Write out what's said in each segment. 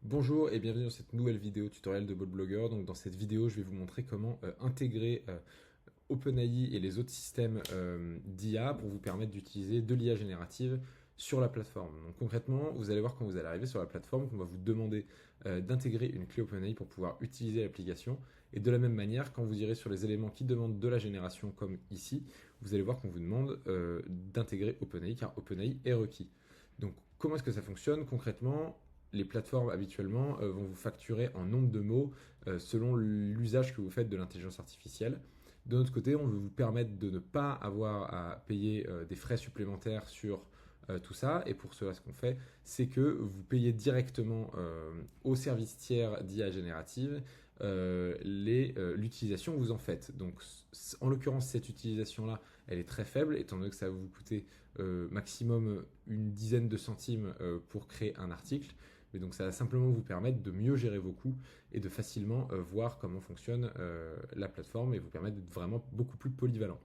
Bonjour et bienvenue dans cette nouvelle vidéo tutoriel de BotBlogger. Donc dans cette vidéo, je vais vous montrer comment intégrer OpenAI et les autres systèmes d'IA pour vous permettre d'utiliser de l'IA générative sur la plateforme. Donc concrètement, vous allez voir quand vous allez arriver sur la plateforme qu'on va vous demander d'intégrer une clé OpenAI pour pouvoir utiliser l'application. Et de la même manière, quand vous irez sur les éléments qui demandent de la génération comme ici, vous allez voir qu'on vous demande d'intégrer OpenAI car OpenAI est requis. Donc comment est-ce que ça fonctionne concrètement? Les plateformes habituellement vont vous facturer en nombre de mots selon l'usage que vous faites de l'intelligence artificielle. De notre côté, on veut vous permettre de ne pas avoir à payer des frais supplémentaires sur tout ça. Et pour cela, ce qu'on fait, c'est que vous payez directement au service tiers d'IA générative l'utilisation que vous en faites. Donc, en l'occurrence, cette utilisation-là, elle est très faible, étant donné que ça va vous coûter maximum une dizaine de centimes pour créer un article. Mais donc ça va simplement vous permettre de mieux gérer vos coûts et de facilement voir comment fonctionne la plateforme et vous permettre d'être vraiment beaucoup plus polyvalent.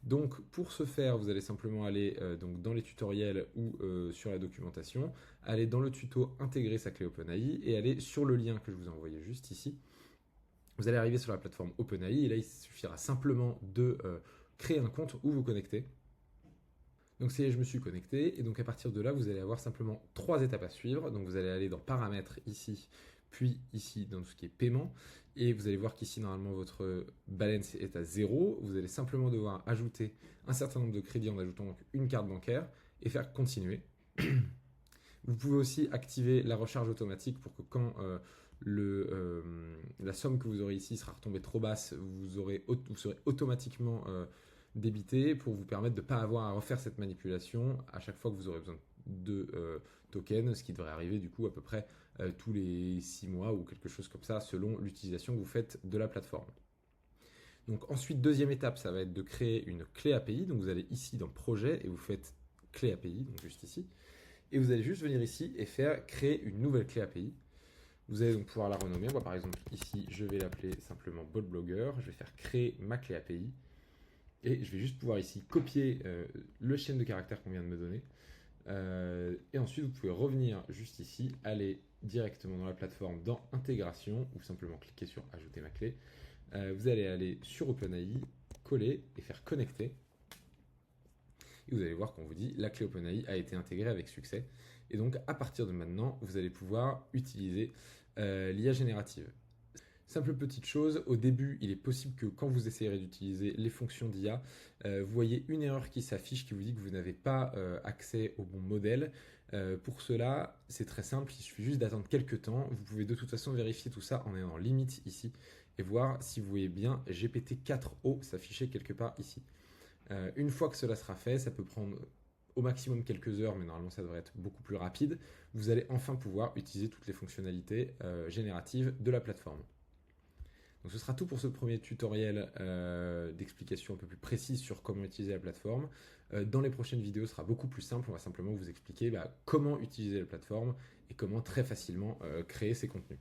Donc pour ce faire, vous allez simplement aller donc dans les tutoriels ou sur la documentation, aller dans le tuto intégrer sa clé OpenAI et aller sur le lien que je vous ai envoyé juste ici. Vous allez arriver sur la plateforme OpenAI et là il suffira simplement de créer un compte ou vous connecter. Donc ça y est, je me suis connecté et donc à partir de là, vous allez avoir simplement 3 étapes à suivre. Donc vous allez aller dans paramètres ici, puis ici dans tout ce qui est paiement et vous allez voir qu'ici normalement votre balance est à 0. Vous allez simplement devoir ajouter un certain nombre de crédits en ajoutant donc une carte bancaire et faire continuer. Vous pouvez aussi activer la recharge automatique pour que quand la somme que vous aurez ici sera retombée trop basse, vous serez automatiquement débité pour vous permettre de ne pas avoir à refaire cette manipulation à chaque fois que vous aurez besoin de tokens, ce qui devrait arriver du coup à peu près tous les 6 mois ou quelque chose comme ça selon l'utilisation que vous faites de la plateforme. Donc ensuite, deuxième étape, ça va être de créer une clé API. Donc vous allez ici dans projet et vous faites clé API, donc juste ici. Et vous allez juste venir ici et faire créer une nouvelle clé API. Vous allez donc pouvoir la renommer. Moi par exemple ici, je vais l'appeler simplement BotBlogger. Je vais faire créer ma clé API. Et je vais juste pouvoir ici copier le chaîne de caractères qu'on vient de me donner. Et ensuite, vous pouvez revenir juste ici, aller directement dans la plateforme, dans intégration, ou simplement cliquer sur ajouter ma clé. Vous allez aller sur OpenAI, coller et faire connecter. Et vous allez voir qu'on vous dit la clé OpenAI a été intégrée avec succès. Et donc, à partir de maintenant, vous allez pouvoir utiliser l'IA générative. Simple petite chose, au début, il est possible que quand vous essayerez d'utiliser les fonctions d'IA, vous voyez une erreur qui s'affiche qui vous dit que vous n'avez pas accès au bon modèle. Pour cela, c'est très simple, il suffit juste d'attendre quelques temps. Vous pouvez de toute façon vérifier tout ça en ayant limite ici et voir si vous voyez bien GPT-4o s'afficher quelque part ici. Une fois que cela sera fait, ça peut prendre au maximum quelques heures, mais normalement ça devrait être beaucoup plus rapide. Vous allez enfin pouvoir utiliser toutes les fonctionnalités génératives de la plateforme. Donc ce sera tout pour ce premier tutoriel d'explication un peu plus précise sur comment utiliser la plateforme. Dans les prochaines vidéos, ce sera beaucoup plus simple. On va simplement vous expliquer comment utiliser la plateforme et comment très facilement créer ses contenus.